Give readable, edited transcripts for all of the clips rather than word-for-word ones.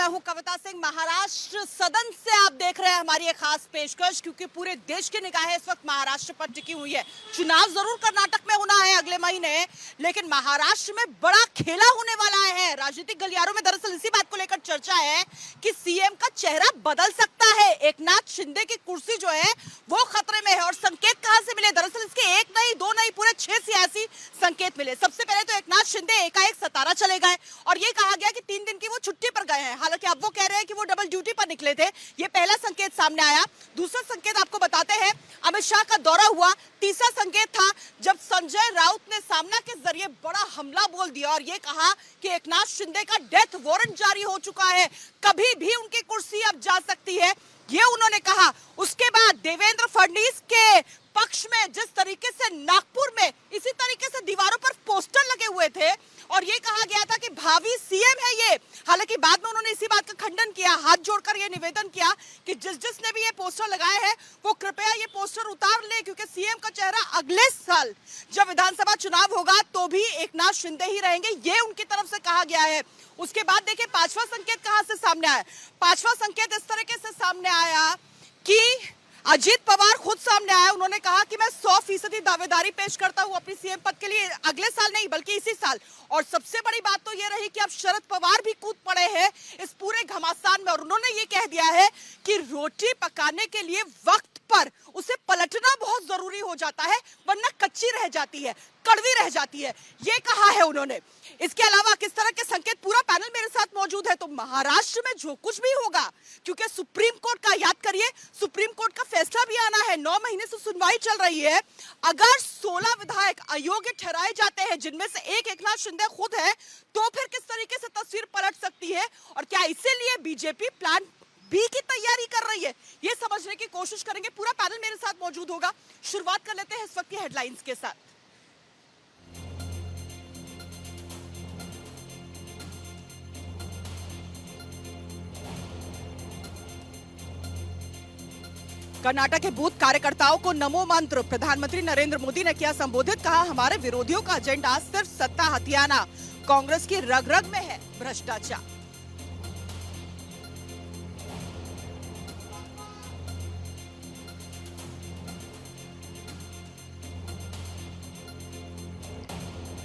मैं हूं कविता सिंह। महाराष्ट्र सदन से आप देख रहे हैं हमारी एक खास पेशकश, क्योंकि पूरे देश की निगाहें इस वक्त महाराष्ट्र पर टिकी हुई है। चुनाव जरूर कर्नाटक में होना है अगले महीने, लेकिन महाराष्ट्र में बड़ा खेला होने वाला है। राजनीतिक गलियारों में दरअसल इसी बात को लेकर चर्चा है कि सीएम का चेहरा बदल सकता है। एकनाथ शिंदे की कुर्सी जो है वो खतरे में है। और संकेत कहां से मिले? दरअसल इसके एक नहीं, दो नहीं, पूरे 6 सियासी संकेत मिले। सबसे पहले तो एकनाथ शिंदे एकाएक सतारा चले गए और ये कहा गया कि 3 दिन की वो छुट्टी पर गए हैं। हालांकि अब वो कह रहे हैं कि वो डबल ड्यूटी पर निकले थे। ये पहला संकेत सामने आया। दूसरा संकेत आपको बताते हैं, अमित शाह का दौरा हुआ। तीसरा संकेत था जब संजय राउत ने सामना के जरिए बड़ा हमला बोल दिया और ये कहा कि एकनाथ शिंदे का डेथ वारंट जारी हो चुका है, कभी भी उनकी कुर्सी अब जा सकती है, ये उन्होंने कहा। उसके बाद देवेंद्र फडणवीस के पक्ष में जिस तरीके से नागपुर में इसी तरीके से दीवारों पर पोस्टर लगे हुए थे और ये कहा गया था कि भावी सीएम है ये। हालांकि बाद में उन्होंने इसी बात का खंडन किया, हाथ जोड़कर ये निवेदन किया कि जिसने भी ये पोस्टर लगाए हैं वो कृपया ये पोस्टर उतार ले, क्योंकि सीएम का चेहरा अगले साल जब विधानसभा चुनाव होगा तो भी एकनाथ शिंदे ही रहेंगे, ये उनकी तरफ से कहा गया है। उसके बाद देखिए पांचवा संकेत कहां से सामने आया। पांचवा संकेत इस तरीके से सामने आया कि अजीत पवार खुद सामने आया। उन्होंने कहा कि मैं 100% दावेदारी पेश करता हूं अपनी सीएम पद के लिए, अगले साल नहीं बल्कि इसी साल। और सबसे बड़ी बात तो ये रही कि अब शरद पवार भी कूद पड़े हैं इस पूरे घमासान में और उन्होंने ये कह दिया है कि रोटी पकाने के लिए वक्त पर उसे पलटना बहुत जरूरी हो जाता है, वरना कच्ची रह जाती है, कड़वी रह जाती है, ये कहा है उन्होंने। इसके अलावा किस तरह के संकेत, पूरा पैनल मेरे साथ मौजूद है। तो महाराष्ट्र में जो कुछ भी होगा, क्योंकि सुप्रीम कोर्ट का याद करिए, सुप्रीम कोर्ट का फैसला भी आना है, 9 महीने से सुनवाई चल रही है। अगर 16 विधायक अयोग्य ठहराए जाते हैं, जिनमें से एक एकनाथ शिंदे खुद है, तो फिर किस तरीके से तस्वीर पलट सकती है और क्या इसीलिए बीजेपी प्लान बी की तैयारी कर रही है, ये समझने की कोशिश करेंगे। पूरा पैनल मेरे साथ मौजूद होगा। शुरुआत कर लेते हैं इस वक्त की हेडलाइंस के साथ। कर्नाटक के बूथ कार्यकर्ताओं को नमो मंत्र, प्रधानमंत्री नरेंद्र मोदी ने किया संबोधित। कहा हमारे विरोधियों का एजेंडा सिर्फ सत्ता हथियाना, कांग्रेस की रग रग में है भ्रष्टाचार।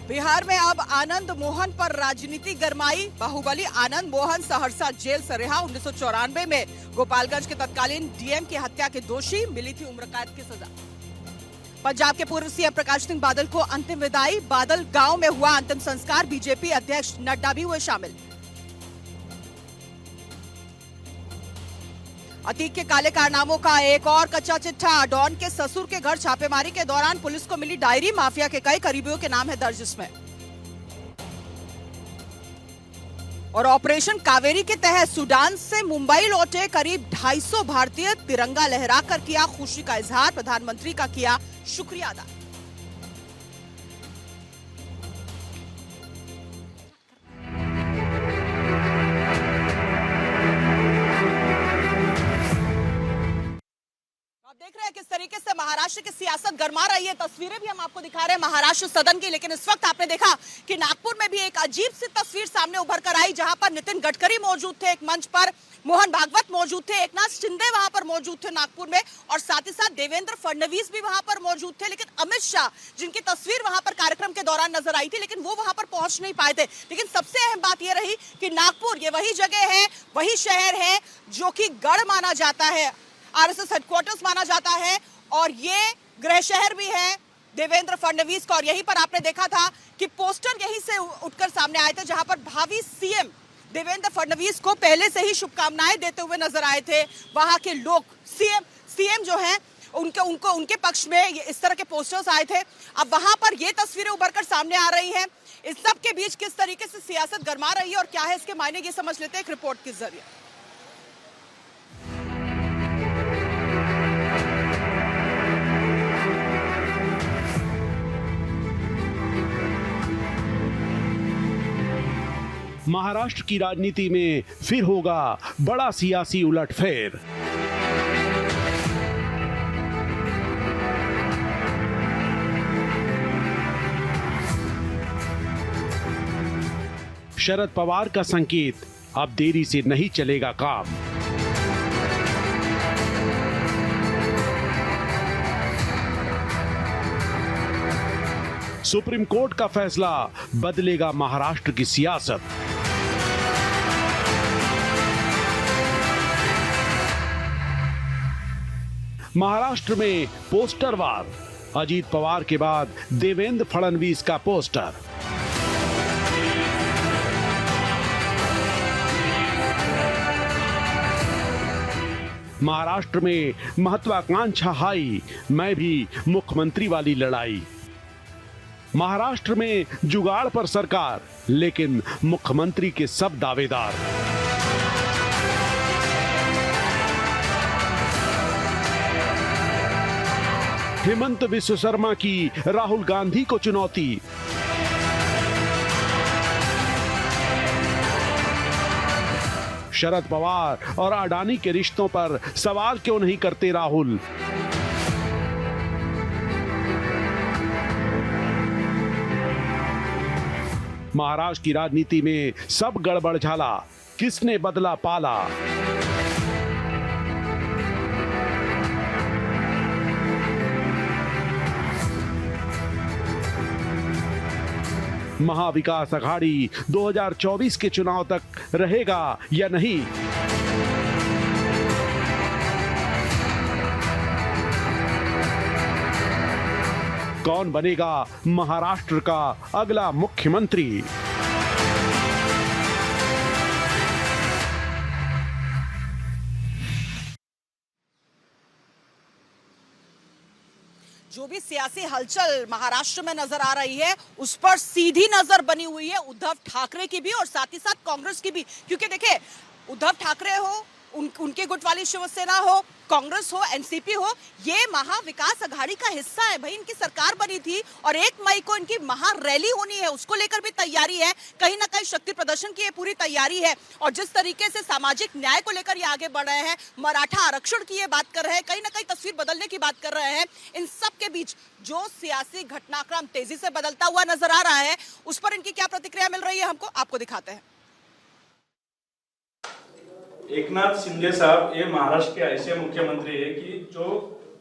बिहार में अब आनंद मोहन पर राजनीति गरमाई। बाहुबली आनंद मोहन सहरसा जेल से रिहा। 1994 में गोपालगंज के तत्कालीन डीएम की हत्या के दोषी, मिली थी उम्र कैद की सजा। पंजाब के पूर्व सीएम प्रकाश सिंह बादल को अंतिम विदाई। बादल गांव में हुआ अंतिम संस्कार। बीजेपी अध्यक्ष नड्डा भी हुए शामिल। अतीक के काले कारनामों का एक और कच्चा चिट्ठा। डॉन के ससुर के घर छापेमारी के दौरान पुलिस को मिली डायरी। माफिया के कई करीबियों के नाम है दर्ज इसमें। और ऑपरेशन कावेरी के तहत सूडान से मुंबई लौटे करीब 250 भारतीय तिरंगा लहराकर किया खुशी का इजहार। प्रधानमंत्री का किया शुक्रिया अदा। देख रहे हैं किस तरीके से महाराष्ट्र की सियासत गरमा रही है। तस्वीरें भी हम आपको दिखा रहे हैं महाराष्ट्र सदन की, लेकिन इस वक्त आपने देखा कि नागपुर में भी एक अजीब सी तस्वीर सामने उभर कर आई, जहां पर नितिन गडकरी मौजूद थे एक मंच पर, मोहन भागवत मौजूद थे, एकनाथ शिंदे वहां पर मौजूद थे नागपुर में, और साथ ही साथ देवेंद्र फडणवीस भी वहां पर मौजूद थे। लेकिन अमित शाह, जिनकी तस्वीर वहां पर कार्यक्रम के दौरान नजर आई थी, लेकिन वो वहां पर पहुंच नहीं पाए थे। लेकिन सबसे अहम बात यह रही कि नागपुर ये वही जगह है, वही शहर है जो कि गढ़ माना जाता है, आरएसएस हेडक्वार्टर्स माना जाता है, और ये गृह शहर भी है देवेंद्र फडणवीस का। और यहीं पर आपने देखा था कि पोस्टर यहीं से उठकर सामने आए थे, जहां पर भावी सीएम देवेंद्र फडणवीस को पहले से ही शुभकामनाएं देते हुए नजर आए थे वहां के लोग। सीएम जो हैं उनके पक्ष में इस तरह के पोस्टर्स आए थे। अब वहां पर ये तस्वीरें उभर कर सामने आ रही हैं। इस सब के बीच किस तरीके से सियासत गरमा रही है और क्या है इसके मायने, ये समझ लेते हैं एक रिपोर्ट के जरिए। महाराष्ट्र की राजनीति में फिर होगा बड़ा सियासी उलटफेर। शरद पवार का संकेत, अब देरी से नहीं चलेगा काम। सुप्रीम कोर्ट का फैसला बदलेगा महाराष्ट्र की सियासत। महाराष्ट्र में पोस्टर वार, अजीत पवार के बाद देवेंद्र फडणवीस का पोस्टर। महाराष्ट्र में महत्वाकांक्षा हाई, मैं भी मुख्यमंत्री वाली लड़ाई। महाराष्ट्र में जुगाड़ पर सरकार, लेकिन मुख्यमंत्री के सब दावेदार। हेमंत विश्व शर्मा की राहुल गांधी को चुनौती। शरद पवार और अडानी के रिश्तों पर सवाल क्यों नहीं करते राहुल। महाराष्ट्र की राजनीति में सब गड़बड़ झाला, किसने बदला पाला। महाविकास अघाड़ी 2024 के चुनाव तक रहेगा या नहीं। कौन बनेगा महाराष्ट्र का अगला मुख्यमंत्री। जो भी सियासी हलचल महाराष्ट्र में नजर आ रही है उस पर सीधी नजर बनी हुई है उद्धव ठाकरे की भी और साथ ही साथ कांग्रेस की भी, क्योंकि देखिए उद्धव ठाकरे हो, उनके गुट वाली शिवसेना हो, कांग्रेस हो, एनसीपी हो, ये महाविकास अघाड़ी का हिस्सा है भाई। इनकी सरकार बनी थी और 1 मई को इनकी महारैली होनी है, उसको लेकर भी तैयारी है। कहीं ना कहीं शक्ति प्रदर्शन की ये पूरी तैयारी है और जिस तरीके से सामाजिक न्याय को लेकर ये आगे बढ़ रहे हैं, मराठा आरक्षण की ये बात कर रहे हैं, कहीं ना कहीं तस्वीर बदलने की बात कर रहे हैं। इन सब के बीच जो सियासी घटनाक्रम तेजी से बदलता हुआ नजर आ रहा है उस पर इनकी क्या प्रतिक्रिया मिल रही है हमको आपको दिखाते हैं। एकनाथ शिंदे साहब ये महाराष्ट्र के ऐसे मुख्यमंत्री है कि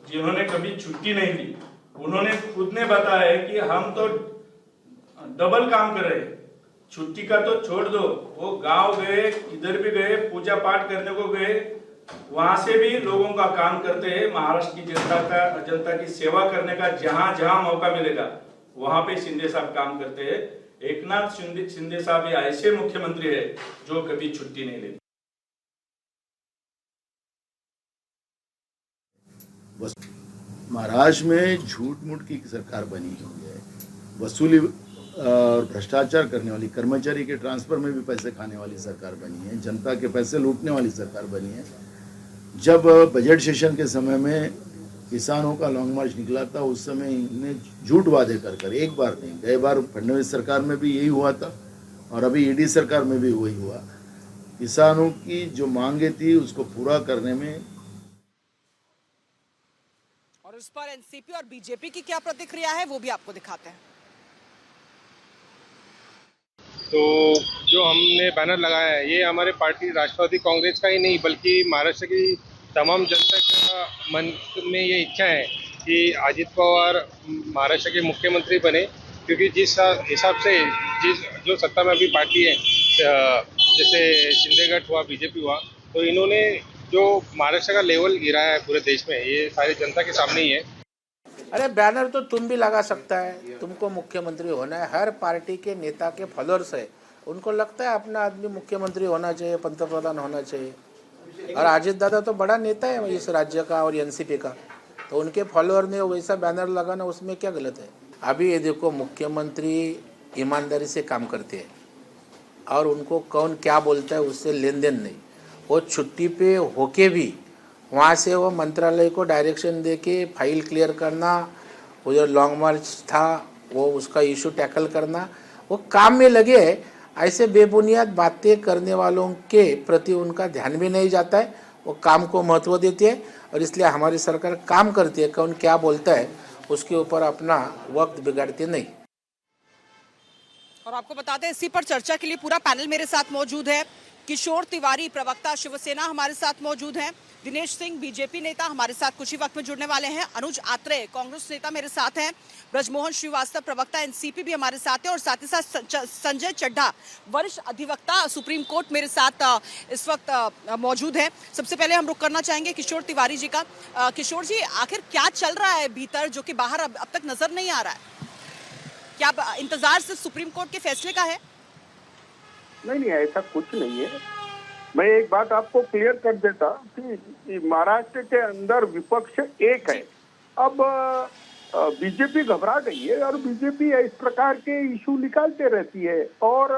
जिन्होंने कभी छुट्टी नहीं ली। उन्होंने खुद ने बताया है कि हम तो डबल काम कर रहे हैं, छुट्टी का तो छोड़ दो, वो गांव गए, इधर भी गए, पूजा पाठ करने को गए, वहां से भी लोगों का काम करते हैं। महाराष्ट्र की जनता की सेवा करने का जहां जहां मौका मिलेगा वहां पे शिंदे साहब काम करते हैं। एकनाथ शिंदे साहब ये ऐसे मुख्यमंत्री है जो कभी छुट्टी नहीं लेते। महाराष्ट्र में झूठ मूठ की सरकार बनी हुई है, वसूली और भ्रष्टाचार करने वाली, कर्मचारी के ट्रांसफर में भी पैसे खाने वाली सरकार बनी है, जनता के पैसे लूटने वाली सरकार बनी है। जब बजट सेशन के समय में किसानों का लॉन्ग मार्च निकला था उस समय इन्हें झूठ वादे कर एक बार नहीं, कई बार फडणवीस सरकार में भी यही हुआ था और अभी ईडी सरकार में भी वही हुआ। किसानों की जो मांगे थी उसको पूरा करने में। और उस पर एनसीपी और बीजेपी की क्या प्रतिक्रिया है वो भी आपको दिखाते हैं। तो जो हमने बैनर लगाया है ये हमारे पार्टी राष्ट्रवादी कांग्रेस का ही नहीं बल्कि महाराष्ट्र की तमाम जनता का मन में ये इच्छा है कि अजीत पवार महाराष्ट्र के मुख्यमंत्री बने, क्योंकि जिस हिसाब से जो सत्ता में अभी पार्टी है जैसे शिंदे गठ हुआ, बीजेपी हुआ, तो इन्होंने जो महाराष्ट्र का लेवल गिराया है पूरे देश में, ये सारी जनता के सामने ही है। अरे बैनर तो तुम भी लगा सकता है, तुमको मुख्यमंत्री होना है। हर पार्टी के नेता के फॉलोअर्स है, उनको लगता है अपना आदमी मुख्यमंत्री होना चाहिए, पंतप्रधान होना चाहिए। और अजीत दादा तो बड़ा नेता है इस राज्य का और एनसीपी का, तो उनके फॉलोअर ने वैसा बैनर लगाना उसमें क्या गलत है। अभी ये देखो, मुख्यमंत्री ईमानदारी से काम करते हैं और उनको कौन क्या बोलता है उससे लेन देन नहीं। वो छुट्टी पे होके भी वहाँ से वो मंत्रालय को डायरेक्शन दे के फाइल क्लियर करना, वो जो लॉन्ग मार्च था वो उसका इशू टैकल करना, वो काम में लगे। ऐसे बेबुनियाद बातें करने वालों के प्रति उनका ध्यान भी नहीं जाता है, वो काम को महत्व देते हैं और इसलिए हमारी सरकार काम करती है। कौन क्या बोलता है उसके ऊपर अपना वक्त बिगाड़ते नहीं। और आपको बताते हैं इसी पर चर्चा के लिए पूरा पैनल मेरे साथ मौजूद है। किशोर तिवारी प्रवक्ता शिवसेना हमारे साथ मौजूद हैं, दिनेश सिंह बीजेपी नेता हमारे साथ कुछ ही वक्त में जुड़ने वाले हैं, अनुज आत्रे कांग्रेस नेता मेरे साथ हैं, ब्रजमोहन श्रीवास्तव प्रवक्ता एनसीपी भी हमारे साथ हैं और साथ ही साथ संजय चड्ढा वरिष्ठ अधिवक्ता सुप्रीम कोर्ट मेरे साथ इस वक्त मौजूद है। सबसे पहले हम रुक करना चाहेंगे किशोर तिवारी जी का। किशोर जी, आखिर क्या चल रहा है भीतर जो कि बाहर अब तक नजर नहीं आ रहा है? क्या इंतजार सिर्फ सुप्रीम कोर्ट के फैसले का है? नहीं, ऐसा कुछ नहीं है। मैं एक बात आपको क्लियर कर देता कि महाराष्ट्र के अंदर विपक्ष एक है। अब बीजेपी घबरा गई है और बीजेपी इस प्रकार के इशू निकालते रहती है और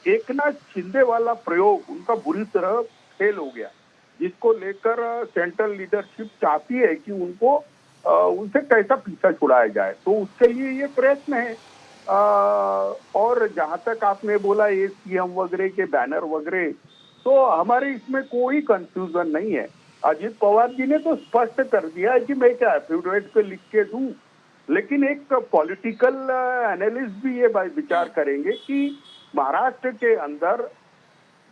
एकनाथ शिंदे वाला प्रयोग उनका बुरी तरह फेल हो गया, जिसको लेकर सेंट्रल लीडरशिप चाहती है कि उनको उनसे कैसा पीछा छुड़ाया जाए, तो उसके लिए ये प्रयत्न है। और जहां तक आपने बोला ये सीएम वगैरह के बैनर वगैरह, तो हमारे इसमें कोई कंफ्यूजन नहीं है। अजित पवार जी ने तो स्पष्ट कर दिया है कि मैं क्या एफिडेविट पे लिख के दूं, लेकिन एक पॉलिटिकल एनालिस्ट भी ये विचार करेंगे कि महाराष्ट्र के अंदर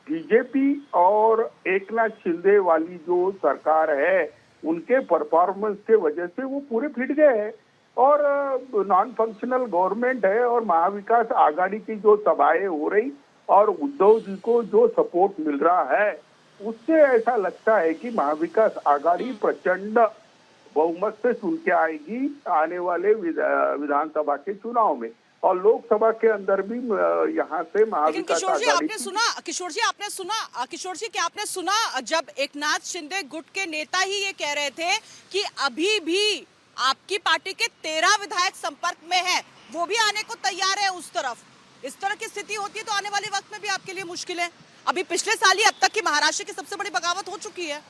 बीजेपी और एकनाथ शिंदे वाली जो सरकार है उनके परफॉर्मेंस के वजह से वो पूरे फिट गए हैं और नॉन फंक्शनल गवर्नमेंट है और महाविकास आघाड़ी की जो सभाएं हो रही और उद्धव जी को जो सपोर्ट मिल रहा है उससे ऐसा लगता है कि महाविकास आघाड़ी प्रचंड बहुमत से चुन के आएगी आने वाले विधानसभा के चुनाव में और लोकसभा के अंदर भी यहाँ से महाविकास आघाड़ी। किशोर जी क्या आपने सुना जब एकनाथ शिंदे गुट के नेता ही ये कह रहे थे कि अभी भी आपकी पार्टी के 13 विधायक संपर्क में है, वो भी आने को तैयार है उस तरफ। इस तरह की स्थिति होती है तो आने वाले वक्त में भी आपके लिए मुश्किल है। अभी पिछले साल ही अब तक की महाराष्ट्र की सबसे बड़ी बगावत हो चुकी है।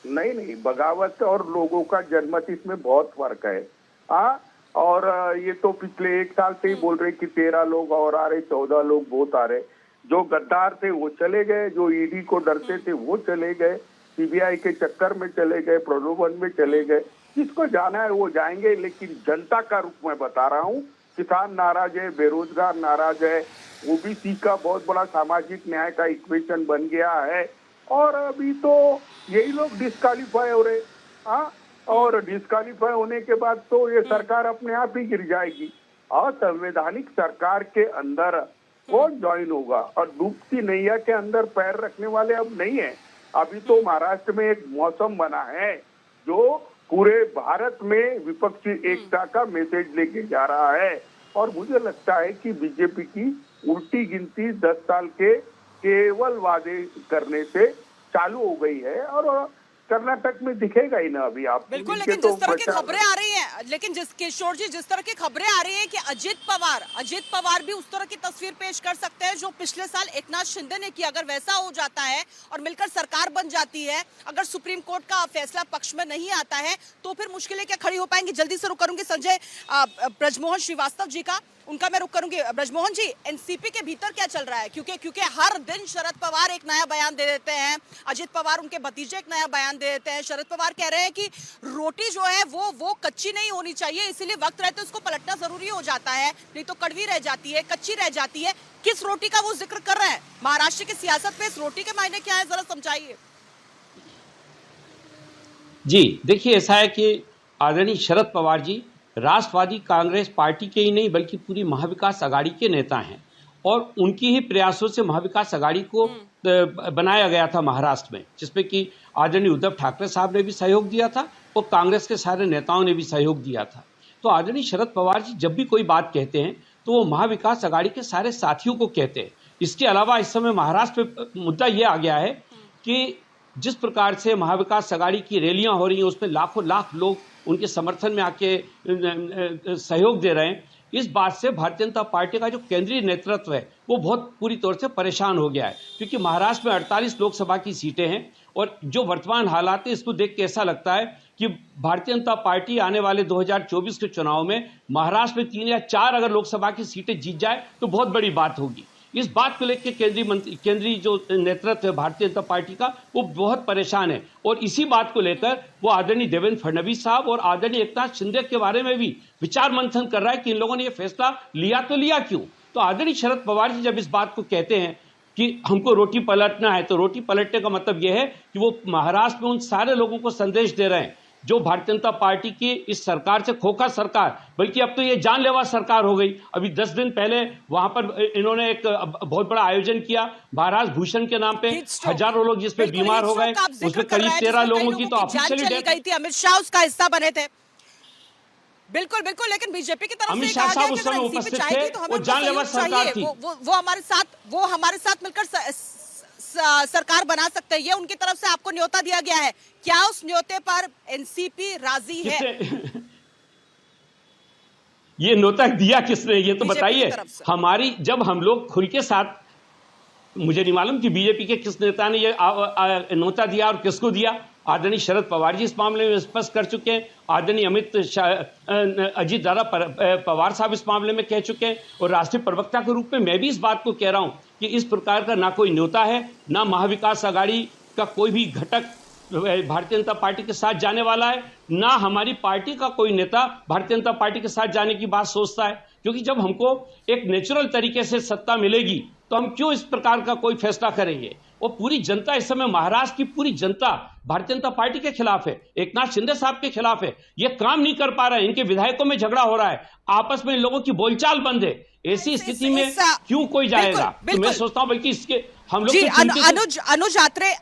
नहीं, बगावत और लोगों का जनमत इसमें बहुत फर्क है। और ये तो पिछले एक साल से ही बोल रहे कि 13 लोग और आ रहे, 14 लोग बहुत आ रहे। जो गद्दार थे वो चले गए, जो ईडी को डरते थे वो चले गए, सीबीआई के चक्कर में चले गए, प्रलोभन में चले गए। जिसको जाना है वो जाएंगे, लेकिन जनता का रुख मैं बता रहा हूँ। किसान नाराज है, बेरोजगार नाराज है, ओबीसी का बहुत बड़ा सामाजिक न्याय का इक्वेशन बन गया है और अभी तो यही लोग डिस्क्वालीफाई हो रहे। और डिस्क्वालीफाई होने के बाद तो ये सरकार अपने आप ही गिर जाएगी। असंवैधानिक सरकार के अंदर कौन ज्वाइन होगा? और डूबती नैया के अंदर पैर रखने वाले अब नहीं है। अभी तो महाराष्ट्र में एक मौसम बना है जो पूरे भारत में विपक्षी एकता का मैसेज लेके जा रहा है और मुझे लगता है कि बीजेपी की उल्टी गिनती 10 साल के केवल वादे करने से चालू हो गई है और कर्नाटक में दिखेगा ही ना अभी आप। बिल्कुल, लेकिन जिस तरह की खबरें आ रही हैं, लेकिन किशोर जी जिस तरह की खबरें आ रही हैं कि अजित पवार भी उस तरह की तस्वीर पेश कर सकते हैं जो पिछले साल एकनाथ शिंदे ने किया। अगर वैसा हो जाता है और मिलकर सरकार बन जाती है, अगर सुप्रीम कोर्ट का फैसला पक्ष में नहीं आता है तो फिर मुश्किलें क्या खड़ी हो पाएंगी? जल्दी से रुक करूंगी संजय ब्रजमोहन श्रीवास्तव जी का, उनका मैं रुक करूंगी। ब्रजमोहन जी, एनसीपी के भीतर क्या चल रहा है? क्योंकि हर दिन शरद पवार एक नया बयान दे देते हैं, अजित पवार उनके भतीजे एक नया बयान दे देते हैं। शरद पवार कह रहे हैं कि रोटी जो है वो कच्ची नहीं होनी चाहिए, इसीलिए वक्त रहते उसको पलटना जरूरी हो जाता है, नहीं तो कड़वी रह जाती है, कच्ची रह जाती है। किस रोटी का वो जिक्र कर रहे हैं? महाराष्ट्र की सियासत में इस रोटी के मायने क्या है, जरा समझाइए। जी देखिए, ऐसा है कि आदरणीय शरद पवार जी राष्ट्रवादी कांग्रेस पार्टी के ही नहीं बल्कि पूरी महाविकास आघाड़ी के नेता हैं और उनकी ही प्रयासों से महाविकास आघाड़ी को बनाया गया था महाराष्ट्र में, जिसमें कि आदरणीय उद्धव ठाकरे साहब ने भी सहयोग दिया था और कांग्रेस के सारे नेताओं ने भी सहयोग दिया था। तो आदरणीय शरद पवार जी जब भी कोई बात कहते हैं तो वो महाविकास आघाड़ी के सारे साथियों को कहते हैं। इसके अलावा इस समय महाराष्ट्र में मुद्दा ये आ गया है कि जिस प्रकार से महाविकास आघाड़ी की रैलियां हो रही हैं उसमें लाखों लाख लोग उनके समर्थन में आके सहयोग दे रहे हैं। इस बात से भारतीय जनता पार्टी का जो केंद्रीय नेतृत्व है वो बहुत पूरी तौर से परेशान हो गया है, क्योंकि महाराष्ट्र में 48 लोकसभा की सीटें हैं और जो वर्तमान हालात है इसको देख के ऐसा लगता है कि भारतीय जनता पार्टी आने वाले 2024 के चुनाव में महाराष्ट्र में 3 या 4 अगर लोकसभा की सीटें जीत जाए तो बहुत बड़ी बात होगी। इस बात को लेकर केंद्रीय जो नेतृत्व है भारतीय जनता पार्टी का वो बहुत परेशान है और इसी बात को लेकर वो आदरणीय देवेंद्र फडणवीस साहब और आदरणीय एकनाथ शिंदे के बारे में भी विचार मंथन कर रहा है कि इन लोगों ने ये फैसला लिया तो लिया क्यों। तो आदरणीय शरद पवार जी जब इस बात को कहते हैं कि हमको रोटी पलटना है, तो रोटी पलटने का मतलब यह है कि वो महाराष्ट्र में उन सारे लोगों को संदेश दे रहे हैं जो भारतीय जनता पार्टी की इस सरकार से खोखा सरकार, बल्कि अब तो ये जानलेवा सरकार हो गई। अभी 10 दिन पहले वहां पर इन्होंने एक बहुत बड़ा आयोजन किया महाराज भूषण के नाम पे, हजारों लोग जिसपे बीमार हो गए, उसमें करीब 13 लोगों की तो ऑफिशियली डेथ गई थी। अमित शाह उसका हिस्सा बने थे। बिल्कुल बिल्कुल, लेकिन बीजेपी की तरफ अमित से शाह कहा साहब गया उस कि अगर समय NCP उपस्थित चाहेगी थे, तो हमें वो जानलेवा सहयोग सरकार चाहिए। थी। वो हमारे साथ मिलकर सरकार बना सकते हैं, ये उनकी तरफ से आपको न्योता दिया गया है। क्या उस न्योते पर एनसीपी राजी है? ये न्योता दिया किसने, ये तो बीजेपी की बताइए। तरफ से। हमारी जब हम लोग खुल के साथ, मुझे नहीं मालूम कि बीजेपी के किस नेता ने ये न्योता दिया और किसको दिया। आदरणीय शरद पवार जी इस मामले में स्पष्ट कर चुके हैं, आदरणीय अजीत दादा पवार साहब इस मामले में कह चुके हैं, और राष्ट्रीय प्रवक्ता के रूप में मैं भी इस बात को कह रहा हूं कि इस प्रकार का ना कोई न्योता है, ना महाविकास आघाड़ी का कोई भी घटक भारतीय जनता पार्टी के साथ जाने वाला है, ना हमारी पार्टी का कोई नेता भारतीय जनता पार्टी के साथ जाने की बात सोचता है। क्योंकि जब हमको एक नेचुरल तरीके से सत्ता मिलेगी तो हम क्यों इस प्रकार का कोई फैसला करेंगे। वो पूरी जनता इस समय, महाराष्ट्र की पूरी जनता भारतीय जनता पार्टी के खिलाफ है, एकनाथ शिंदे साहब के खिलाफ है। ये काम नहीं कर पा रहे हैं, इनके विधायकों में झगड़ा हो रहा है, आपस में इन लोगों की बोलचाल बंद है। ऐसी स्थिति में क्यों कोई जाएगा? तो मैं सोचता हूं बल्कि इसके हम लोग अनुज आत्रे,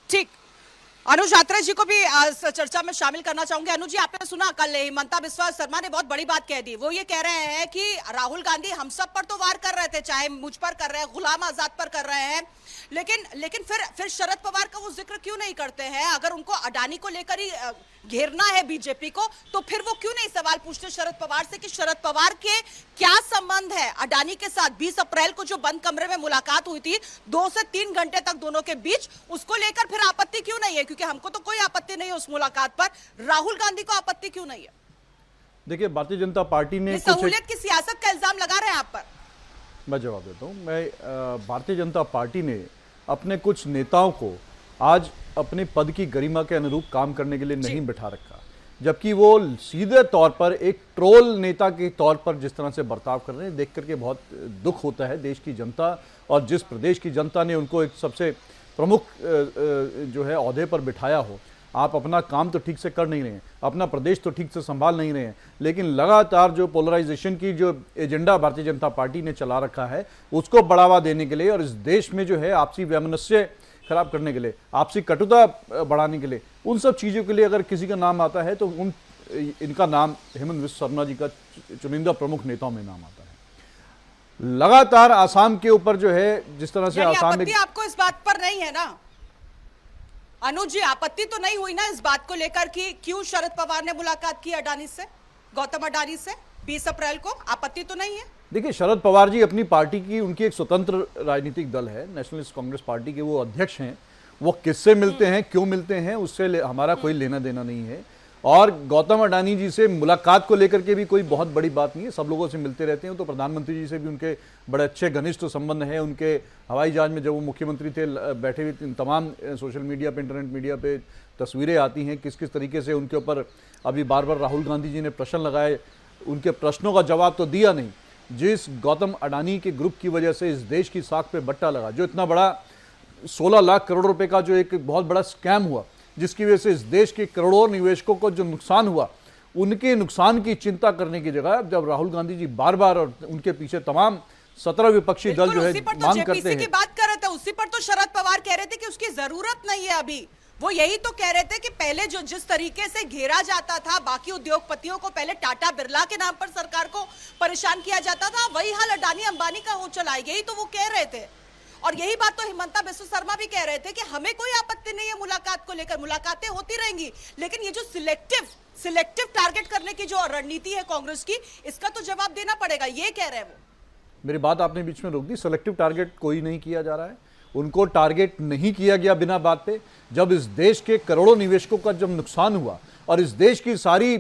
ठीक, अनुज आत्रे जी को भी चर्चा में शामिल करना चाहूंगे। अनुज जी, आपने सुना कल हिमंता बिस्वा शर्मा ने बहुत बड़ी बात कह दी। वो ये कह रहे हैं कि राहुल गांधी हम सब पर तो वार कर रहे थे, चाहे मुझ पर कर रहे हैं, गुलाम आजाद पर कर रहे हैं, लेकिन फिर शरद पवार का वो जिक्र क्यों नहीं करते हैं? अगर उनको अडानी को लेकर ही घेरना है बीजेपी को, तो फिर वो क्यों नहीं सवाल पूछते शरद पवार से कि शरद पवार के क्या संबंध है अडानी के साथ? 20 अप्रैल को जो बंद कमरे में मुलाकात हुई थी 2 से 3 घंटे तक दोनों के बीच, उसको लेकर फिर आपत्ति क्यों नहीं है? क्योंकि हमको तो कोई आपत्ति नहीं है उस मुलाकात पर, राहुल गांधी को आपत्ति क्यों नहीं है? देखिए, भारतीय जनता पार्टी ने सहूलियत की सियासत का इल्जाम लगा रहे हैं आप पर। मैं जवाब देता हूं। भारतीय जनता पार्टी ने अपने कुछ नेताओं को आज अपने पद की गरिमा के अनुरूप काम करने के लिए नहीं बिठा रखा, जबकि वो सीधे तौर पर एक ट्रोल नेता के तौर पर जिस तरह से बर्ताव कर रहे हैं, देख करके बहुत दुख होता है। देश की जनता और जिस प्रदेश की जनता ने उनको एक सबसे प्रमुख जो है ओहदे पर बिठाया हो, आप अपना काम तो ठीक से कर नहीं रहे हैं, अपना प्रदेश तो ठीक से संभाल नहीं रहे हैं, लेकिन लगातार जो पोलराइजेशन की जो एजेंडा भारतीय जनता पार्टी ने चला रखा है उसको बढ़ावा देने के लिए और इस देश में जो है आपसी वैमनस्य खराब करने के लिए, आपसी कटुता बढ़ाने के लिए, उन सब चीज़ों के लिए अगर किसी का नाम आता है तो इनका नाम हेमंत बिस्वा शर्मा जी का चुनिंदा प्रमुख नेताओं में नाम आता है। लगातार आसाम के ऊपर जो है जिस तरह से आसाम में, आपको इस बात पर नहीं है ना अनुज जी, आपत्ति तो नहीं हुई ना इस बात को लेकर कि क्यों शरद पवार ने मुलाकात की अडानी से, गौतम अडानी से 20 अप्रैल को? आपत्ति तो नहीं है? देखिए, शरद पवार जी अपनी पार्टी की, उनकी एक स्वतंत्र राजनीतिक दल है, नेशनलिस्ट कांग्रेस पार्टी के वो अध्यक्ष हैं। वो किससे मिलते हैं, क्यों मिलते हैं, उससे हमारा कोई लेना देना नहीं है। और गौतम अडानी जी से मुलाकात को लेकर के भी कोई बहुत बड़ी बात नहीं है, सब लोगों से मिलते रहते हैं। तो प्रधानमंत्री जी से भी उनके बड़े अच्छे घनिष्ठ संबंध हैं। उनके हवाई जहाज में जब वो मुख्यमंत्री थे बैठे हुए, तमाम सोशल मीडिया पे, इंटरनेट मीडिया पे तस्वीरें आती हैं किस किस तरीके से उनके ऊपर अभी बार बार राहुल गांधी जी ने प्रश्न लगाए, उनके प्रश्नों का जवाब तो दिया नहीं। जिस गौतम अडानी के ग्रुप की वजह से इस देश की साख पे बट्टा लगा, जो इतना बड़ा 16 लाख करोड़ रुपए का जो एक बहुत बड़ा स्कैम हुआ, जिसकी वजह से इस देश के करोड़ों निवेशकों को जो नुकसान हुआ, उनके नुकसान की चिंता करने की जगह जब राहुल गांधी जी बार बार और उनके पीछे तमाम 17 विपक्षी दल जो है मांग करते हैं, की बात कर रहे थे, उसी पर तो शरद पवार कह रहे थे कि उसकी जरूरत नहीं है अभी। वो यही तो कह रहे थे कि पहले जो जिस तरीके से घेरा जाता था बाकी उद्योगपतियों को, पहले टाटा बिरला के नाम पर सरकार को परेशान किया जाता था, वही हाल अडानी अंबानी का हो चला है। यही तो वो कह रहे थे। और यही बात तो हिमंता बिस्वा शर्मा भी कह रहे थे कि हमें कोई आपत्ति नहीं है मुलाकात को लेकर, मुलाकातें होती रहेंगी, लेकिन ये जो सिलेक्टिव टारगेट करने की जो रणनीति है कांग्रेस की, इसका तो जवाब देना पड़ेगा, ये कह रहे हैं वो। मेरी बात आपने बीच में रोक दी। सेलेक्टिव टारगेट कोई नहीं किया जा रहा है, उनको टारगेट नहीं किया गया बिना बात पे। जब इस देश के करोड़ों निवेशकों का जब नुकसान हुआ और इस देश की सारी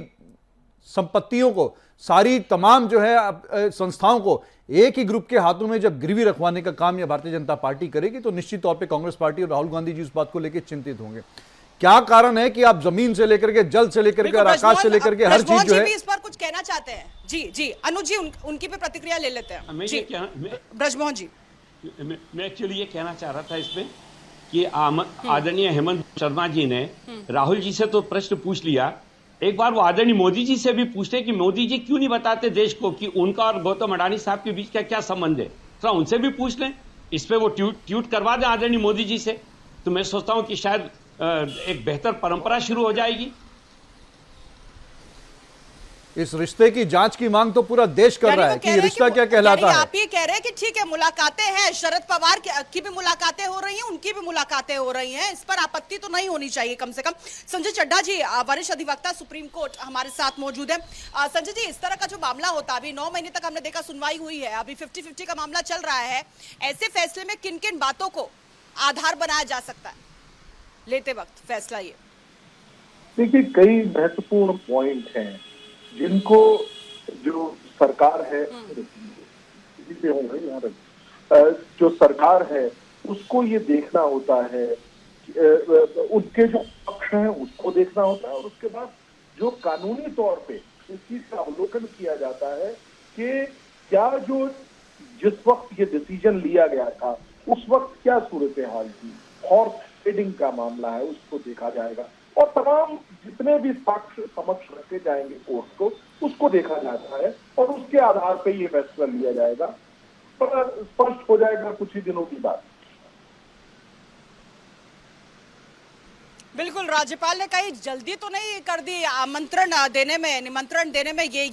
संपत्तियों को, सारी तमाम जो है संस्थाओं को एक ही ग्रुप के हाथों में जब गिरवी रखवाने का काम यह भारतीय जनता पार्टी करेगी, तो निश्चित तौर पे कांग्रेस पार्टी और राहुल गांधी जी उस बात को लेकर चिंतित होंगे। क्या कारण है कि आप जमीन से लेकर के, जल से लेकर के और आकाश से लेकर के हर चीज जो है। इस पर कुछ कहना चाहते हैं? जी जी अनुज जी, उनकी भी प्रतिक्रिया ले लेते हैं जी। ब्रजमोहन जी, मैं एक्चुअली ये कहना चाह रहा था इसमें कि आदरणीय हेमंत शर्मा जी ने राहुल जी से तो प्रश्न पूछ लिया, एक बार वो आदरणीय मोदी जी से भी पूछते कि मोदी जी क्यों नहीं बताते देश को कि उनका और गौतम अडानी साहब के बीच का क्या संबंध है, थोड़ा उनसे भी पूछ लें। इस पे वो ट्वीट करवा दें आदरणीय मोदी जी से, तो मैं सोचता हूं कि शायद एक बेहतर परंपरा शुरू हो जाएगी। इस रिश्ते की जांच की मांग तो पूरा देश कर रहा है कि ये रिश्ता क्या कहलाता है। आप ये कह रहे हैं कि ठीक है मुलाकातें हैं, शरद पवार की भी मुलाकातें हो रही हैं, उनकी भी मुलाकातें हो रही हैं, इस पर आपत्ति तो नहीं होनी चाहिए कम से कम। संजय चड्ढा जी, वरिष्ठ अधिवक्ता सुप्रीम कोर्ट, हमारे साथ मौजूद है। संजय जी, इस तरह का जो मामला होता है, अभी 9 महीने तक हमने देखा सुनवाई हुई है, अभी 50-50 का मामला चल रहा है, ऐसे फैसले में किन किन बातों को आधार बनाया जा सकता है लेते वक्त फैसला? ये देखिए, कई महत्वपूर्ण पॉइंट हैं जिनको जो सरकार है, जो सरकार है उसको ये देखना होता है, उनके जो पक्ष हैं उसको देखना होता है, और उसके बाद जो कानूनी तौर पे इस चीज का अवलोकन किया जाता है कि क्या जो जिस वक्त ये डिसीजन लिया गया था उस वक्त क्या सूरत हाल थी, हॉर्स ट्रेडिंग का मामला है उसको देखा जाएगा, और तमाम जितने भी साक्ष्य समक्ष रखे जाएंगे कोर्ट को उसको देखा जाता है, और उसके आधार पे ये फैसला लिया जाएगा, पर स्पष्ट हो जाएगा कुछ ही दिनों की बात। बिल्कुल, राज्यपाल ने कहीं जल्दी तो नहीं कर दी निमंत्रण देने में, ये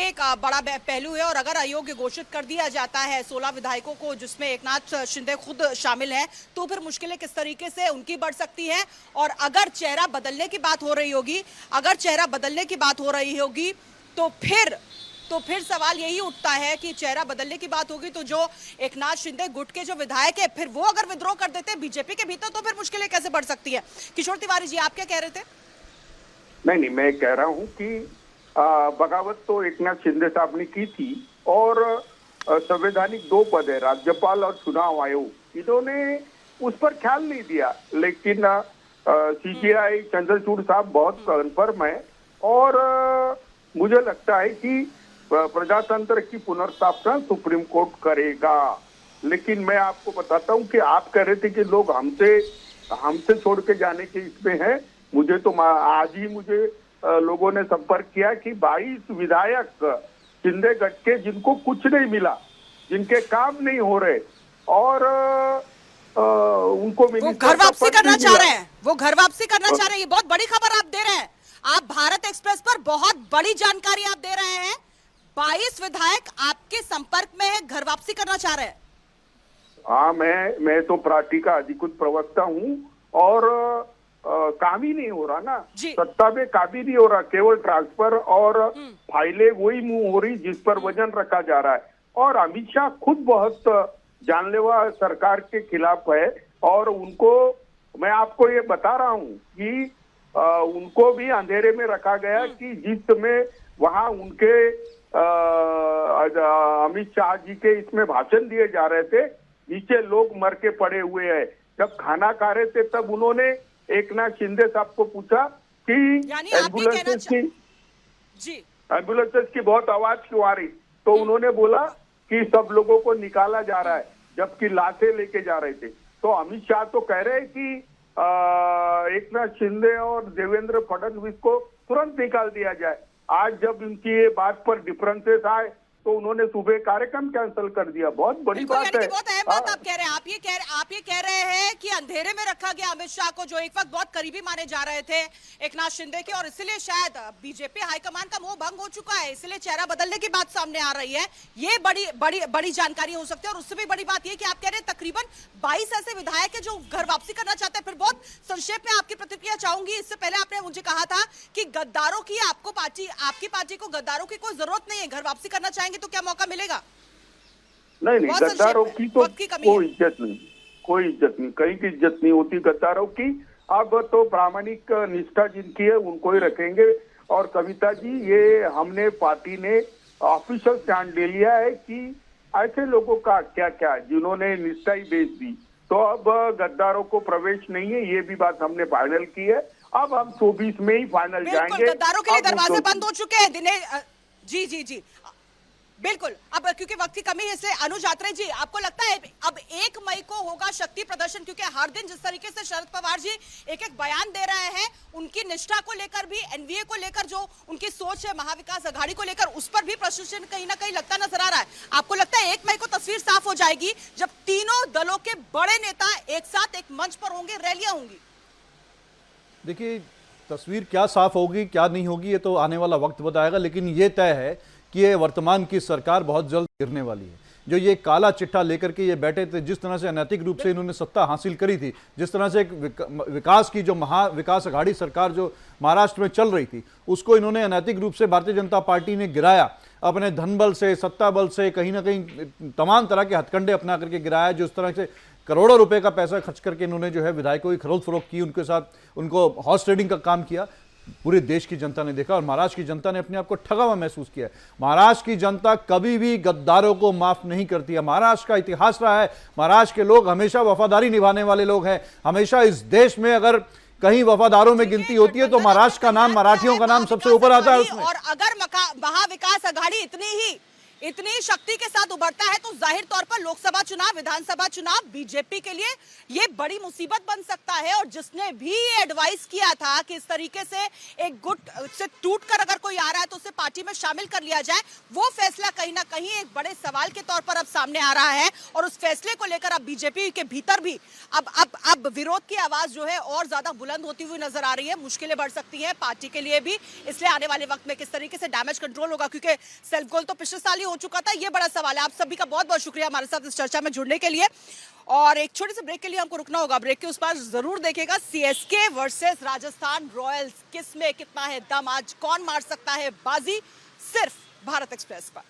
एक बड़ा पहलू है। और अगर अयोग्य घोषित कर दिया जाता है 16 विधायकों को, जिसमें एकनाथ शिंदे खुद शामिल हैं, तो फिर मुश्किलें किस तरीके से उनकी बढ़ सकती हैं। और अगर चेहरा बदलने की बात हो रही होगी तो फिर सवाल यही उठता है कि चेहरा बदलने की बात होगी तो जो एकनाथ शिंदे गुट के जो विधायक है, फिर वो अगर विद्रोह कर देते हैं बीजेपी के भीतर, तो फिर मुश्किलें कैसे बढ़ सकती है? किशोर तिवारी जी, आप क्या कह रहे थे? नहीं, मैं कह रहा हूं कि बगावत तो एकनाथ शिंदे साहब ने की थी, और संवैधानिक 2 पद है, राज्यपाल और चुनाव आयोग, इन्होंने उस पर ख्याल नहीं दिया। लेकिन सीजेआई चंद्रचूड़ साहब बहुत कन्फर्म है, और मुझे लगता है कि प्रजातंत्र की पुनर्स्थापना सुप्रीम कोर्ट करेगा। लेकिन मैं आपको बताता हूं कि आप कह रहे थे कि लोग हमसे छोड़ के जाने के इसमें है। मुझे तो आज ही लोगों ने संपर्क किया कि 22 विधायक शिंदे गठ के जिनको कुछ नहीं मिला, जिनके काम नहीं हो रहे, और उनको घर वापसी करना चाह रहे हैं, ये बहुत बड़ी खबर आप दे रहे हैं। आप भारत एक्सप्रेस पर बहुत बड़ी जानकारी आप दे रहे हैं। 22 विधायक आपके संपर्क में है, घर वापसी करना चाह रहे हैं। हाँ, मैं तो पार्टी का अधिकृत प्रवक्ता हूँ, और काम ही नहीं हो रहा ना, सत्ता में काम ही नहीं हो रहा, केवल ट्रांसफर और फाइलें वही मुंह हो रही जिस पर वजन रखा जा रहा है। और अमित शाह खुद बहुत जानलेवा सरकार के खिलाफ है, और उनको मैं आपको ये बता रहा हूँ कि उनको भी अंधेरे में रखा गया कि जिस समय वहां उनके अमित शाह जी के इसमें भाषण दिए जा रहे थे, नीचे लोग मर के पड़े हुए हैं। जब खाना खा रहे थे तब उन्होंने एकनाथ शिंदे साहब को पूछा कि एम्बुलेंसेस की बहुत आवाज क्यों आ रही, तो उन्होंने बोला कि सब लोगों को निकाला जा रहा है, जबकि लाशें लेके जा रहे थे। तो अमित शाह तो कह रहे हैं कि एकनाथ शिंदे और देवेंद्र फडणवीस को तुरंत निकाल दिया जाए। आज जब इनकी ये बात पर डिफरेंसेस आए तो उन्होंने सुबह कार्यक्रम कैंसिल कर दिया। बहुत बड़ी बात है। बहुत अहम बात आप कह रहे हैं। आप ये कह रहे हैं कि अंधेरे में रखा गया अमित शाह को, जो एक वक्त बहुत करीबी माने जा रहे थे एकनाथ शिंदे के, और इसलिए शायद बीजेपी हाईकमान का मोह भंग हो चुका है, इसलिए चेहरा बदलने की बात सामने आ रही है। ये बड़ी जानकारी हो सकती है। और उससे भी बड़ी बात ये कि आप कह रहे हैं तकरीबन 22 ऐसे विधायक है जो घर वापसी करना चाहते हैं। फिर बहुत संक्षेप में आपकी प्रतिक्रिया चाहूंगी। इससे पहले आपने मुझे कहा था कि गद्दारों की आपकी पार्टी को गद्दारों की कोई जरूरत नहीं है, घर वापसी करना चाहेंगे तो क्या मौका मिलेगा? नहीं, गद्दारों की तो कोई इज्जत नहीं, कहीं की इज्जत नहीं होती गद्दारों की। अब तो प्रामाणिक निष्ठा जिनकी है उनको ही रखेंगे। और कविता जी, ये हमने पार्टी ने ऑफिशियल स्टैंड ले लिया है कि ऐसे लोगों का क्या जिन्होंने निष्ठा ही बेच दी, तो अब गद्दारों को प्रवेश नहीं है, ये भी बात हमने फाइनल की है। अब हम 24 में ही फाइनल बिल्कुल, जाएंगे। गद्दारों के लिए अब दरवाजे तो- बंद हो चुके हैं दिनेश जी जी जी बिल्कुल। अब क्योंकि वक्त की कमी है इसलिए अनुज आत्रे जी, आपको लगता है अब 1 मई को होगा शक्ति प्रदर्शन? क्योंकि हर दिन जिस तरीके से शरद पवार जी एक एक बयान दे रहे हैं, उनकी निष्ठा को लेकर भी, एनडीए को लेकर जो उनकी सोच है, महाविकास आघाड़ी को लेकर, उस पर भी प्रश्न कहीं ना कहीं लगता नजर आ रहा है। आपको लगता है 1 मई को तस्वीर साफ हो जाएगी जब तीनों दलों के बड़े नेता एक साथ एक मंच पर होंगे, रैलियां होंगी? देखिए, तस्वीर क्या साफ होगी क्या नहीं होगी ये तो आने वाला वक्त बताएगा, लेकिन ये तय है कि ये वर्तमान की सरकार बहुत जल्द गिरने वाली है। जो ये काला चिट्ठा लेकर के ये बैठे थे, जिस तरह से अनैतिक रूप से इन्होंने सत्ता हासिल करी थी, जिस तरह से एक विकास की जो महाविकास आघाड़ी सरकार जो महाराष्ट्र में चल रही थी, उसको इन्होंने अनैतिक रूप से भारतीय जनता पार्टी ने गिराया, अपने धन बल से, सत्ता बल से, कहीं ना कहीं तमाम तरह के हथकंडे अपना करके गिराया। जिस तरह से करोड़ों रुपए का पैसा खर्च करके इन्होंने जो है विधायकों की खरीद फरोख्त की, उनके साथ उनको हॉर्स ट्रेडिंग का काम किया, पूरे देश की जनता ने देखा और महाराष्ट्र की जनता ने अपने आप को ठगा हुआ महसूस किया। महाराष्ट्र की जनता कभी भी गद्दारों को माफ नहीं करती है। महाराष्ट्र का इतिहास रहा है, महाराष्ट्र के लोग हमेशा वफादारी निभाने वाले लोग हैं। हमेशा इस देश में अगर कहीं वफादारों में गिनती होती है तो महाराष्ट्र का नाम, मराठियों का नाम सबसे ऊपर आता है उसमें। और अगर महाविकास आघाड़ी इतनी शक्ति के साथ उभरता है तो जाहिर तौर पर लोकसभा चुनाव, विधानसभा चुनाव बीजेपी के लिए ये बड़ी मुसीबत बन सकता है। और जिसने भी एडवाइस किया था कि इस तरीके से एक गुट से टूटकर अगर कोई आ रहा है तो उसे पार्टी में शामिल कर लिया जाए, वो फैसला कहीं ना कहीं एक बड़े सवाल के तौर पर अब सामने आ रहा है। और उस फैसले को लेकर अब बीजेपी के भीतर भी अब विरोध की आवाज जो है और ज्यादा बुलंद होती हुई नजर आ रही है। मुश्किलें बढ़ सकती है पार्टी के लिए भी, इसलिए आने वाले वक्त में किस तरीके से डैमेज कंट्रोल होगा, क्योंकि सेल्फ गोल तो पिछले साल ही हो चुका था, ये बड़ा सवाल है। आप सभी का बहुत बहुत शुक्रिया हमारे साथ इस चर्चा में जुड़ने के लिए। और एक छोटे से ब्रेक के लिए हमको रुकना होगा, ब्रेक के उस पार जरूर देखेगा सीएसके वर्सेस राजस्थान रॉयल्स, किस में कितना है दम, आज कौन मार सकता है बाजी, सिर्फ भारत एक्सप्रेस पर।